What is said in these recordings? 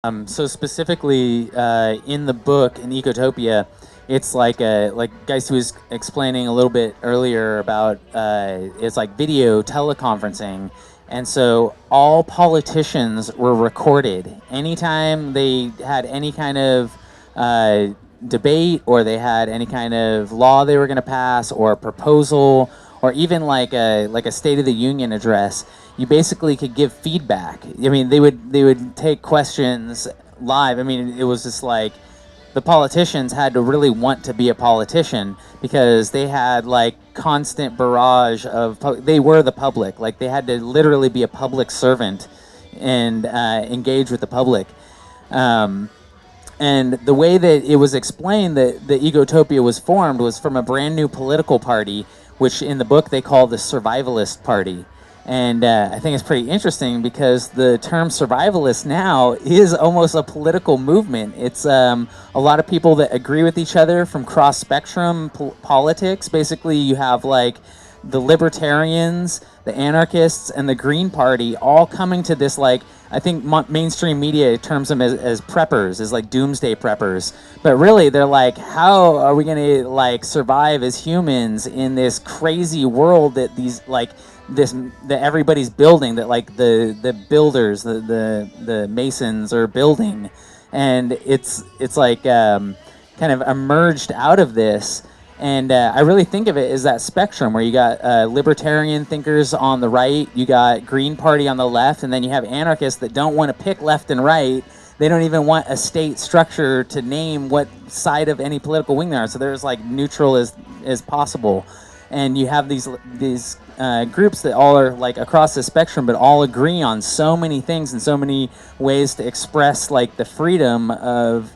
So specifically in the book in Ecotopia, it's like Geist was explaining a little bit earlier about it's like video teleconferencing, and so all politicians were recorded. Anytime they had any kind of uh, debate, or they had any kind of law they were going to pass, or a proposal, or even like a State of the Union address, you basically could give feedback. I mean, they would take questions live. I mean, it was just like the politicians had to really want to be a politician, because they had like constant barrage of they were the public. Like, they had to literally be a public servant and engage with the public. Um, and the way that it was explained that the Ecotopia was formed was from a brand new political party, which in the book they call the Survivalist Party. And I think it's pretty interesting, because the term survivalist now is almost a political movement. It's a lot of people that agree with each other from cross spectrum politics. Basically, you have like the libertarians, the anarchists, and the Green Party all coming to this, like, I think mainstream media terms them as preppers, as like doomsday preppers. But really, they're like, how are we going to like survive as humans in this crazy world that these like this that everybody's building, that like the builders, the masons are building. And it's like kind of emerged out of this. And I really think of it as that spectrum where you got libertarian thinkers on the right, you got Green Party on the left, and then you have anarchists that don't want to pick left and right. They don't even want a state structure to name what side of any political wing they are. So they're as like neutral as possible. And you have these groups that all are like across the spectrum, but all agree on so many things and so many ways to express like the freedom of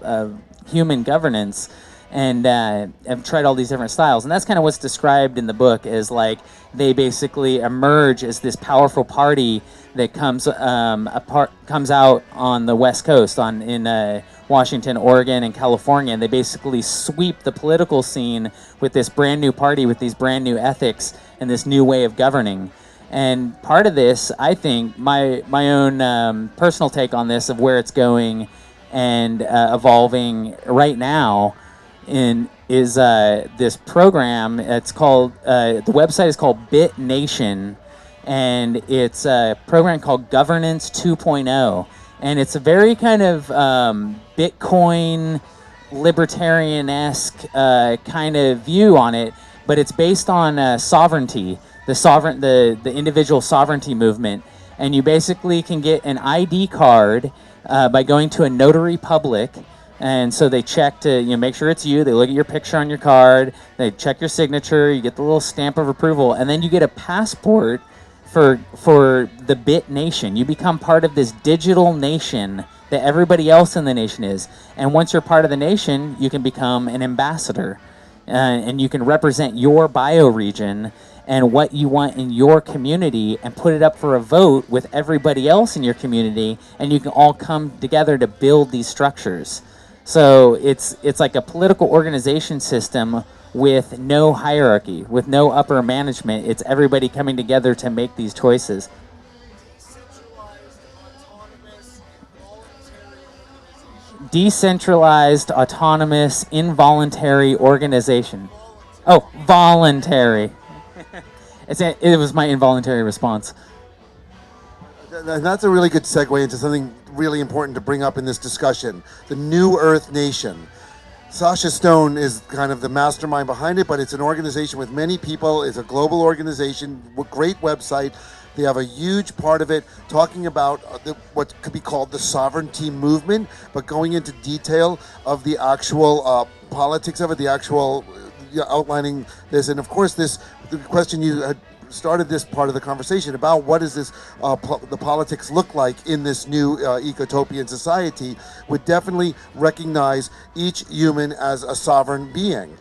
human governance. And have tried all these different styles, and that's kind of what's described in the book as like they basically emerge as this powerful party that comes out on the West Coast, in Washington, Oregon, and California, and they basically sweep the political scene with this brand new party, with these brand new ethics and this new way of governing. And part of this, I think, my own personal take on this, of where it's going and evolving right now, is this program. It's called the website is called Bit Nation, and it's a program called Governance 2.0, and it's a very kind of Bitcoin libertarian-esque kind of view on it, but it's based on sovereignty, the individual sovereignty movement. And you basically can get an ID card by going to a notary public. And so they check to make sure it's you. They look at your picture on your card. They check your signature. You get the little stamp of approval, and then you get a passport for the Bit Nation. You become part of this digital nation that everybody else in the nation is. And once you're part of the nation, you can become an ambassador, and you can represent your bioregion and what you want in your community, and put it up for a vote with everybody else in your community, and you can all come together to build these structures. So it's like a political organization system with no hierarchy, with no upper management. It's everybody coming together to make these choices. Decentralized, autonomous, involuntary organization. Oh, voluntary. It was my involuntary response. That's a really good segue into something really important to bring up in this discussion: the New Earth Nation. Sasha Stone is kind of the mastermind behind it, but it's an organization with many people. It's a global organization, great website. They have a huge part of it talking about what could be called the sovereignty movement, but going into detail of the actual politics of it, the actual outlining this. And of course, the question you had started this part of the conversation about, what does this the politics look like in this new ecotopian society, would definitely recognize each human as a sovereign being.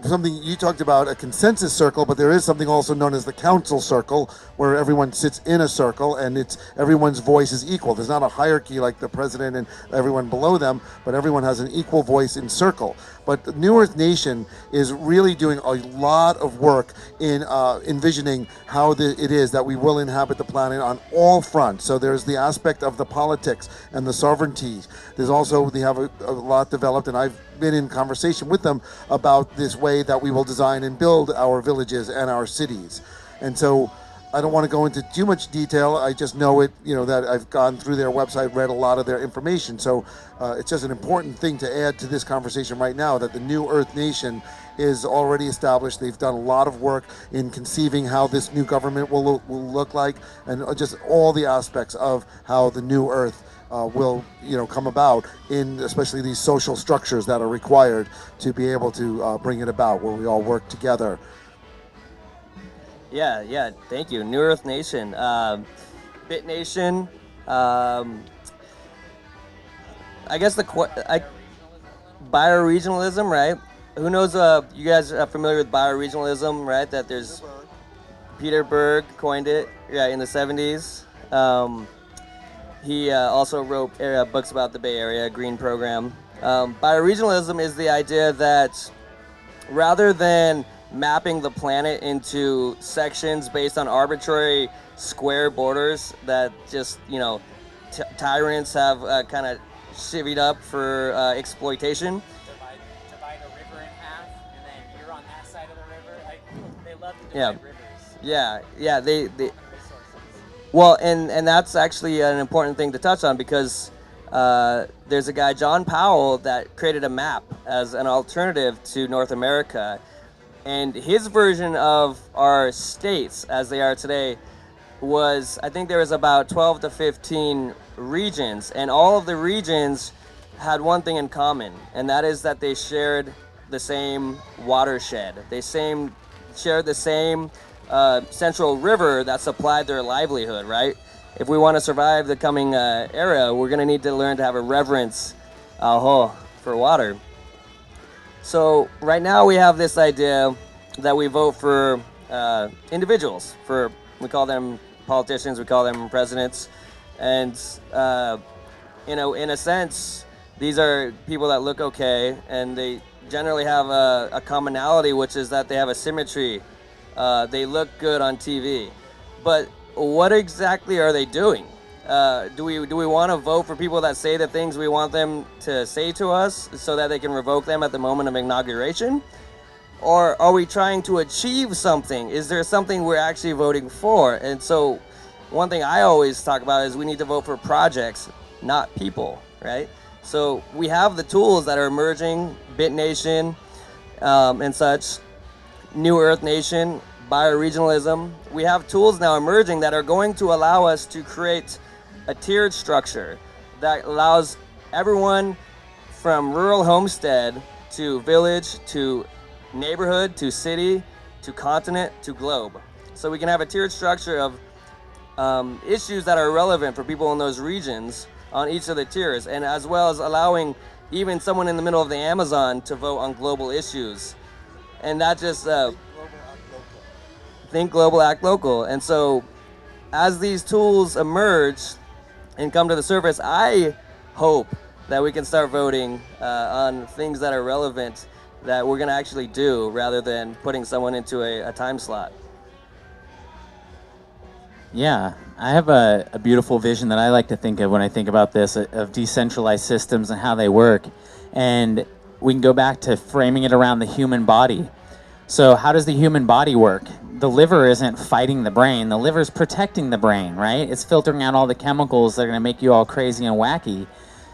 Something you talked about, a consensus circle, but there is something also known as the council circle, where everyone sits in a circle and everyone's voice is equal. There's not a hierarchy like the president and everyone below them, but everyone has an equal voice in circle. But the New Earth Nation is really doing a lot of work in envisioning envisioning how it is that we will inhabit the planet on all fronts. So there's the aspect of the politics and the sovereignty. There's also, they have a lot developed, and I've been in conversation with them about this way that we will design and build our villages and our cities. And so I don't want to go into too much detail. I just know it, that I've gone through their website, read a lot of their information. So it's just an important thing to add to this conversation right now, that the New Earth Nation is already established. They've done a lot of work in conceiving how this new government will look like, and just all the aspects of how the New Earth will come about, in especially these social structures that are required to be able to bring it about, where we all work together. Yeah, thank you. New Earth Nation, Bit Nation. I guess bioregionalism, right? Who knows? You guys are familiar with bioregionalism, right? That there's Peter Berg coined it, in the 70s. He also wrote books about the Bay Area Green Program. Bioregionalism is the idea that rather than mapping the planet into sections based on arbitrary square borders that just, tyrants have kind of shivvied up for exploitation. Divide a river in half, and then you're on that side of the river. They love to Yeah. divide rivers. Yeah, they Resources. well, and that's actually an important thing to touch on, because there's a guy, John Powell, that created a map as an alternative to North America. And his version of our states as they are today was, I think there was about 12 to 15 regions, and all of the regions had one thing in common, and that is that they shared the same watershed. They shared the same central river that supplied their livelihood, right? If we want to survive the coming era, we're going to need to learn to have a reverence for water. So right now we have this idea that we vote for individuals. We call them politicians, we call them presidents, and in a sense, these are people that look okay, and they generally have a commonality, which is that they have a symmetry. They look good on TV, but what exactly are they doing? Do we want to vote for people that say the things we want them to say to us so that they can revoke them at the moment of inauguration? Or are we trying to achieve something? Is there something we're actually voting for? And so one thing I always talk about is we need to vote for projects, not people, right? So we have the tools that are emerging, Bit Nation and such, New Earth Nation, bioregionalism. We have tools now emerging that are going to allow us to create a tiered structure that allows everyone from rural homestead to village to neighborhood to city to continent to globe. So we can have a tiered structure of issues that are relevant for people in those regions on each of the tiers, and as well as allowing even someone in the middle of the Amazon to vote on global issues. And that just think global, act local. And so as these tools emerge and come to the surface, I hope that we can start voting on things that are relevant, that we're going to actually do, rather than putting someone into a time slot. Yeah, I have a beautiful vision that I like to think of when I think about this, of decentralized systems and how they work. And we can go back to framing it around the human body. So how does the human body work? The liver isn't fighting the brain. The liver's protecting the brain, right? It's filtering out all the chemicals that are going to make you all crazy and wacky.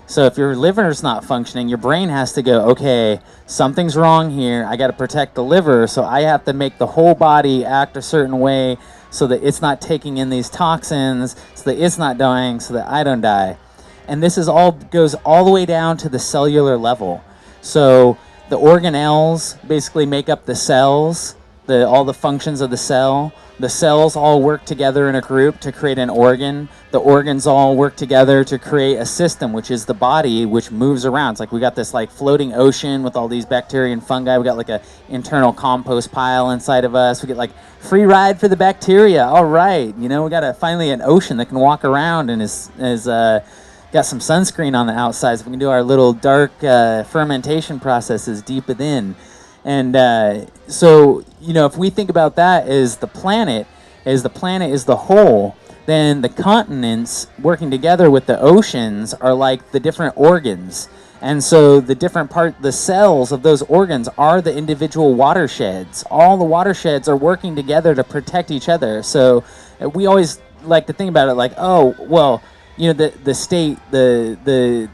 So if your liver's not functioning, your brain has to go, okay, something's wrong here. I got to protect the liver, so I have to make the whole body act a certain way so that it's not taking in these toxins, so that it's not dying, so that I don't die. And this is all goes all the way down to the cellular level. So the organelles basically make up the cells, all the functions of the cell. The cells all work together in a group to create an organ. The organs all work together to create a system, which is the body, which moves around. It's like we got this like floating ocean with all these bacteria and fungi. We got like a internal compost pile inside of us. We get like free ride for the bacteria. All right, we got finally an ocean that can walk around and is got some sunscreen on the outside, so we can do our little dark fermentation processes deep within. And so, if we think about that as the planet, is the whole, then the continents working together with the oceans are like the different organs. And so the cells of those organs are the individual watersheds. All the watersheds are working together to protect each other. So we always like to think about it like, oh, well, the state, the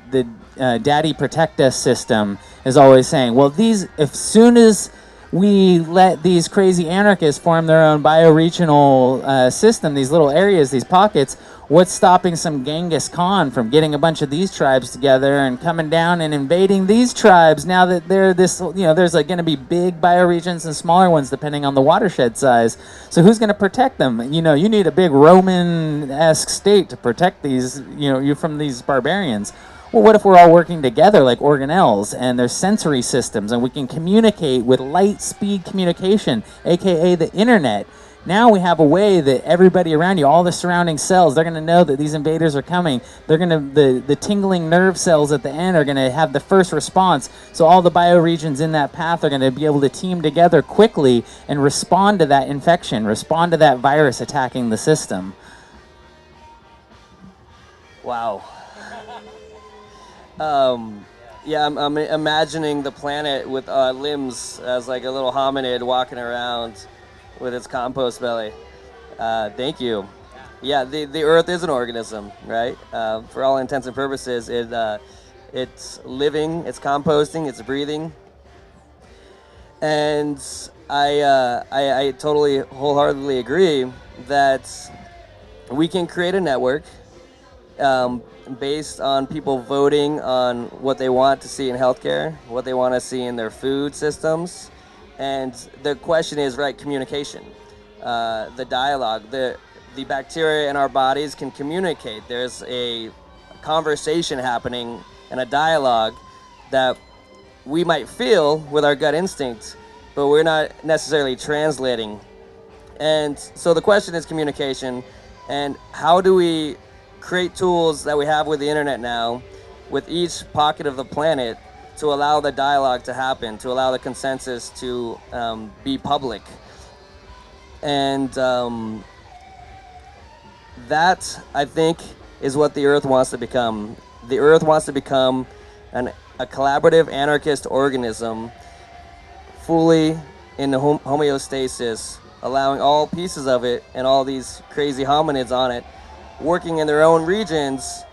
daddy protect us system is always saying, well, as soon as we let these crazy anarchists form their own bioregional system, these little areas, these pockets, what's stopping some Genghis Khan from getting a bunch of these tribes together and coming down and invading these tribes now that they're this, there's like going to be big bioregions and smaller ones depending on the watershed size. So who's going to protect them? You need a big Roman-esque state to protect these, you from these barbarians. Well, what if we're all working together like organelles and there's sensory systems and we can communicate with light speed communication, aka the internet? Now we have a way that everybody around you, all the surrounding cells, they're going to know that these invaders are coming. They're going to, the tingling nerve cells at the end are going to have the first response. So all the bioregions in that path are going to be able to team together quickly and respond to that infection, respond to that virus attacking the system. Wow. Yeah, I'm imagining the planet with limbs as like a little hominid walking around with its compost belly. Thank you. Yeah, the Earth is an organism, right? For all intents and purposes, it's living, it's composting, it's breathing. And I totally wholeheartedly agree that we can create a network based on people voting on what they want to see in healthcare, what they want to see in their food systems. And the question is, right, communication, the dialogue, the bacteria in our bodies can communicate. There's a conversation happening and a dialogue that we might feel with our gut instinct, but we're not necessarily translating. And so the question is communication, and how do we create tools that we have with the internet now, with each pocket of the planet, to allow the dialogue to happen, to allow the consensus to be public. And that, I think, is what the Earth wants to become. The Earth wants to become a collaborative anarchist organism, fully in the homeostasis, allowing all pieces of it and all these crazy hominids on it working in their own regions,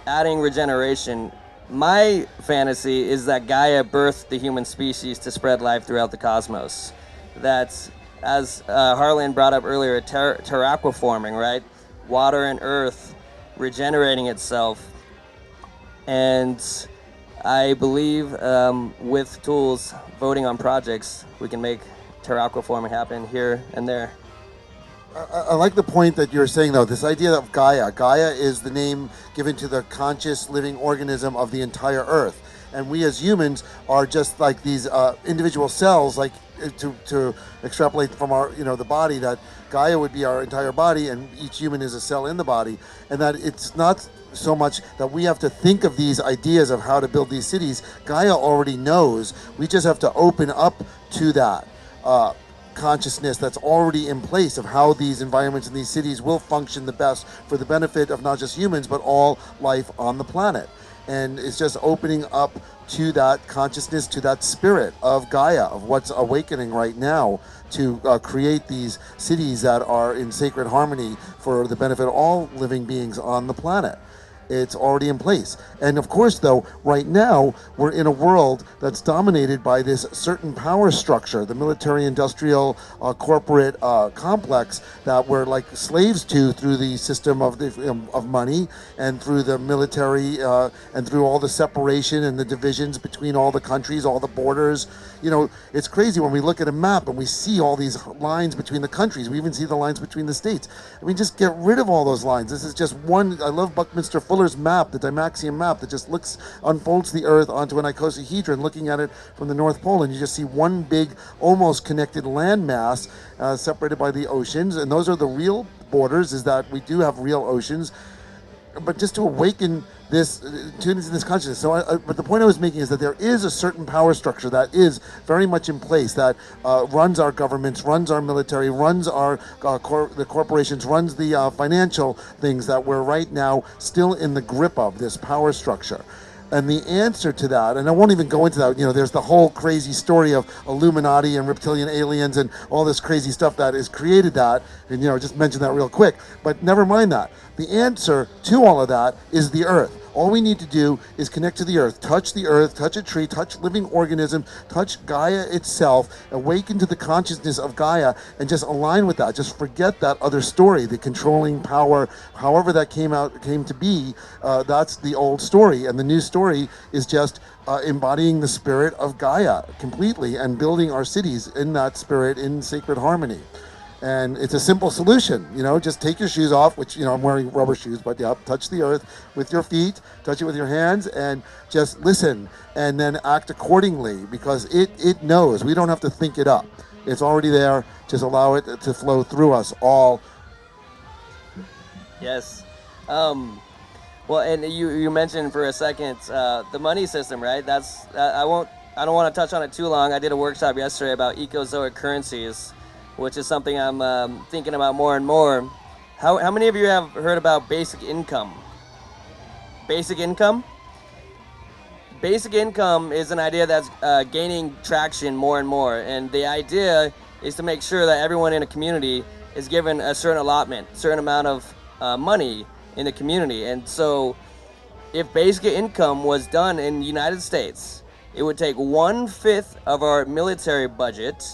adding regeneration. My fantasy is that Gaia birthed the human species to spread life throughout the cosmos. That's, as Harlan brought up earlier, terraquaforming, right? Water and earth regenerating itself. And I believe with tools, voting on projects, we can make terraquaforming happen here and there. I like the point that you're saying, though, this idea of Gaia. Gaia is the name given to the conscious living organism of the entire Earth. And we as humans are just like these individual cells, like to extrapolate from our, the body, that Gaia would be our entire body and each human is a cell in the body. And that it's not so much that we have to think of these ideas of how to build these cities. Gaia already knows. We just have to open up to that. Consciousness that's already in place of how these environments and these cities will function the best for the benefit of not just humans but all life on the planet. And it's just opening up to that consciousness, to that spirit of Gaia, of what's awakening right now, to create these cities that are in sacred harmony for the benefit of all living beings on the planet. It's already in place. And of course, though, right now, we're in a world that's dominated by this certain power structure, the military-industrial corporate complex that we're like slaves to through the system of money and through the military and through all the separation and the divisions between all the countries, all the borders. It's crazy when we look at a map and we see all these lines between the countries. We even see the lines between the states. I mean, just get rid of all those lines. This is just one. I love Buckminster Fuller's map, the Dymaxion map, that just unfolds the Earth onto an icosahedron, looking at it from the North Pole, and you just see one big, almost connected landmass separated by the oceans. And those are the real borders, is that we do have real oceans. but just to awaken this, tune into this consciousness. So, but the point I was making is that there is a certain power structure that is very much in place that runs our governments, runs our military, runs our the corporations, runs the financial things that we're right now still in the grip of this power structure. And the answer to that, and I won't even go into that, there's the whole crazy story of Illuminati and reptilian aliens and all this crazy stuff that has created that. And, just mention that real quick. But never mind that. The answer to all of that is the earth. All we need to do is connect to the earth, touch a tree, touch living organism, touch Gaia itself, awaken to the consciousness of Gaia, and just align with that. Just forget that other story, the controlling power, however that came to be. That's the old story, and the new story is just embodying the spirit of Gaia completely and building our cities in that spirit, in sacred harmony. And it's a simple solution, just take your shoes off, which, I'm wearing rubber shoes, but yeah, touch the earth with your feet, touch it with your hands, and just listen, and then act accordingly, because it knows. We don't have to think it up. It's already there. Just allow it to flow through us all. Yes. Well, and you mentioned for a second the money system, right? I don't want to touch on it too long. I did a workshop yesterday about ecozoic currencies, which is something I'm thinking about more and more. How many of you have heard about basic income? Basic income? Basic income is an idea that's gaining traction more and more. And the idea is to make sure that everyone in a community is given a certain allotment, certain amount of money in the community. And so if basic income was done in the United States, it would take 1/5 of our military budget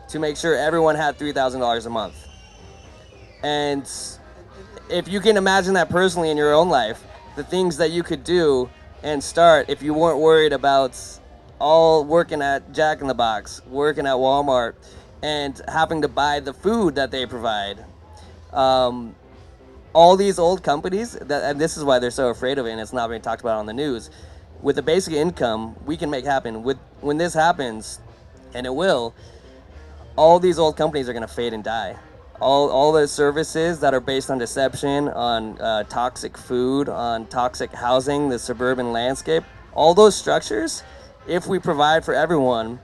to make sure everyone had $3,000 a month. And if you can imagine that personally in your own life, the things that you could do and start if you weren't worried about all working at Jack in the Box, working at Walmart, and having to buy the food that they provide. All these old companies, and this is why they're so afraid of it and it's not being talked about on the news, with the basic income, we can make happen. When this happens, and it will, all these old companies are going to fade and die. All the services that are based on deception, on toxic food, on toxic housing, the suburban landscape, all those structures, if we provide for everyone,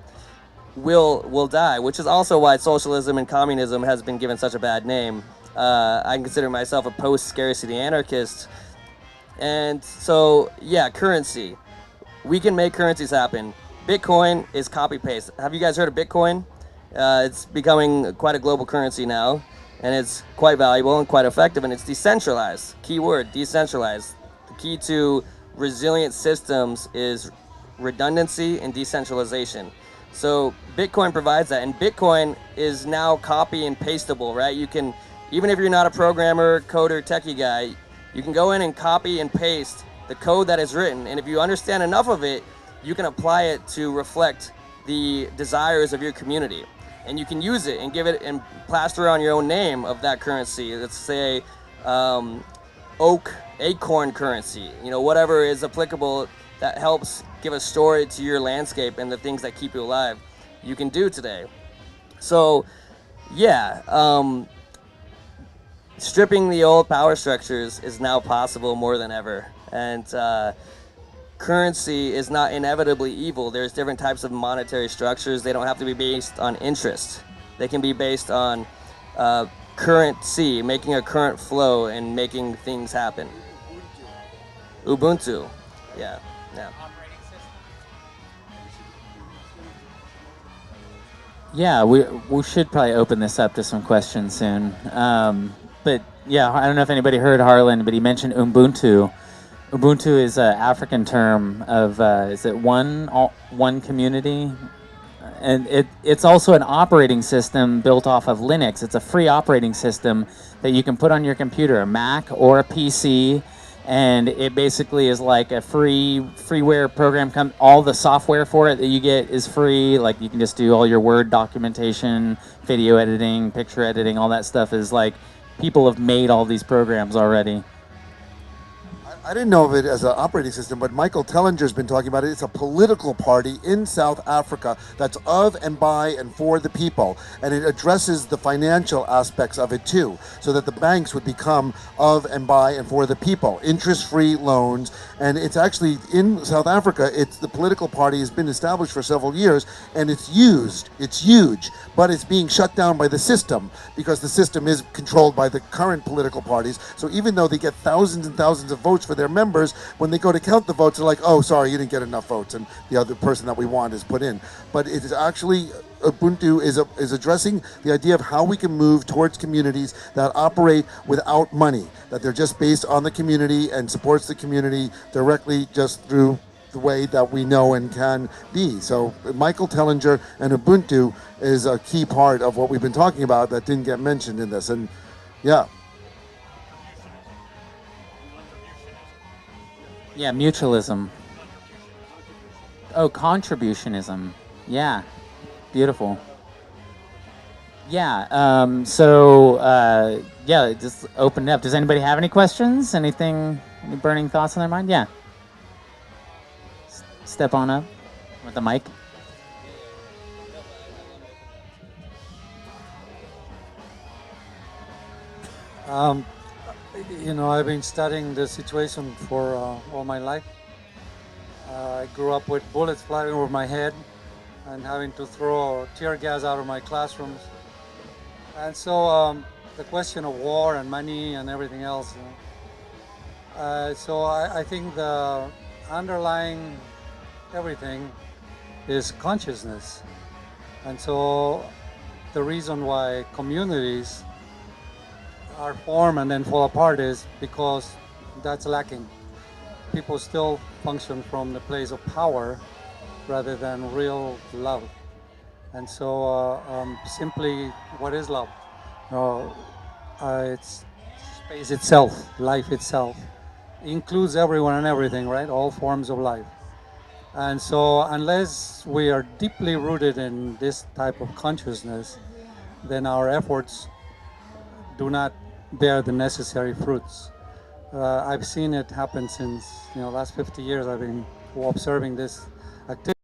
will die, which is also why socialism and communism has been given such a bad name. I consider myself a post-scarcity anarchist. And so, yeah, currency. We can make currencies happen. Bitcoin is copy-paste. Have you guys heard of Bitcoin? It's becoming quite a global currency now, and it's quite valuable and quite effective, and it's decentralized. Key word, decentralized. The key to resilient systems is redundancy and decentralization. So Bitcoin provides that, and Bitcoin is now copy and pasteable, right? You can, even if you're not a programmer, coder, techie guy, you can go in and copy and paste the code that is written, and if you understand enough of it, you can apply it to reflect the desires of your community. And you can use it and give it and plaster on your own name of that currency. Let's say acorn currency, whatever is applicable that helps give a story to your landscape and the things that keep you alive, you can do today. So yeah, stripping the old power structures is now possible more than ever. And currency is not inevitably evil. There's different types of monetary structures. They don't have to be based on interest. They can be based on currency, making a current flow and making things happen. Ubuntu. Yeah. Operating system. Yeah, we should probably open this up to some questions soon. But yeah, I don't know if anybody heard Harlan, but he mentioned Ubuntu. Ubuntu is an African term of is it one community, and it's also an operating system built off of Linux. It's a free operating system that you can put on your computer, a Mac or a PC, and it basically is like a freeware program. All the software for it that you get is free. Like you can just do all your Word documentation, video editing, picture editing, all that stuff is like people have made all these programs already. I didn't know of it as an operating system, but Michael Tellinger's been talking about it. It's a political party in South Africa that's of and by and for the people. And it addresses the financial aspects of it too, so that the banks would become of and by and for the people. Interest-free loans. And it's actually in South Africa, the political party has been established for several years, and it's used. It's huge, but it's being shut down by the system because the system is controlled by the current political parties. So even though they get thousands and thousands of votes for their members, when they go to count the votes, they're like, oh, sorry, you didn't get enough votes, and the other person that we want is put in. But it is actually, Ubuntu is addressing the idea of how we can move towards communities that operate without money, that they're just based on the community and supports the community directly just through the way that we know and can be. So Michael Tellinger and Ubuntu is a key part of what we've been talking about that didn't get mentioned in this. And yeah. Yeah, mutualism. Oh, contributionism. Yeah, beautiful. Yeah. Yeah, just open it up. Does anybody have any questions? Anything? Any burning thoughts on their mind? Yeah. Step on up with the mic. You know, I've been studying the situation for all my life. I grew up with bullets flying over my head and having to throw tear gas out of my classrooms. And so the question of war and money and everything else. So I think the underlying everything is consciousness. And so the reason why communities are formed and then fall apart is because that's lacking. People still function from the place of power rather than real love. And so simply, what is love? It's space itself, life itself. It includes everyone and everything, right? All forms of life. And so unless we are deeply rooted in this type of consciousness, then our efforts do not bear the necessary fruits. I've seen it happen since, last 50 years I've been observing this activity.